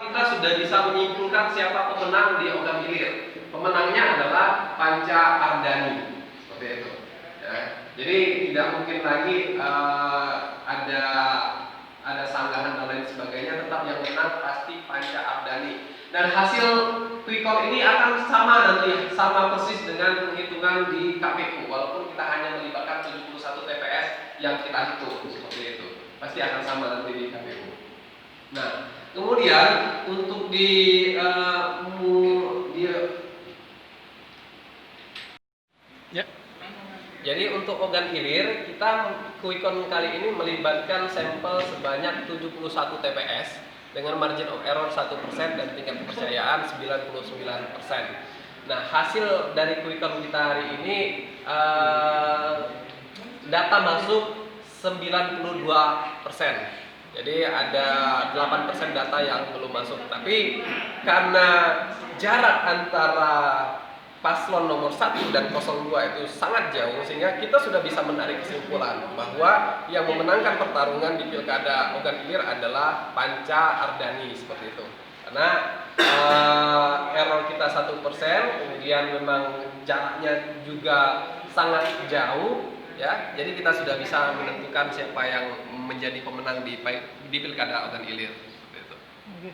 Kita sudah bisa menyimpulkan siapa pemenang di Ogan Ilir. Pemenangnya adalah Panca Ardani, seperti itu. Ya. Jadi tidak mungkin lagi ada sanggahan dan lain sebagainya. Tetap yang menang pasti Panca Ardani. Dan hasil quick count ini akan sama nanti, sama persis dengan penghitungan di KPU. Walaupun kita hanya melibatkan 71 TPS yang kita hitung, seperti itu. Pasti akan sama nanti di KPU. Nah, kemudian untuk Ya. jadi untuk Ogan Ilir kita quick count kali ini melibatkan sampel sebanyak 71 TPS dengan margin of error 1% dan tingkat kepercayaan 99%. Nah, hasil dari quick count kita hari ini data masuk 92%. Jadi ada 8% data yang belum masuk. Tapi karena jarak antara paslon nomor 1 dan 02 itu sangat jauh, sehingga kita sudah bisa menarik kesimpulan bahwa yang memenangkan pertarungan di Pilkada Ogan Ilir adalah Panca Ardani, seperti itu. Karena error kita 1%, kemudian memang jaraknya juga sangat jauh. Ya, jadi kita sudah bisa menentukan siapa yang menjadi pemenang di Pilkada Ogan Ilir. Seperti itu. Oke.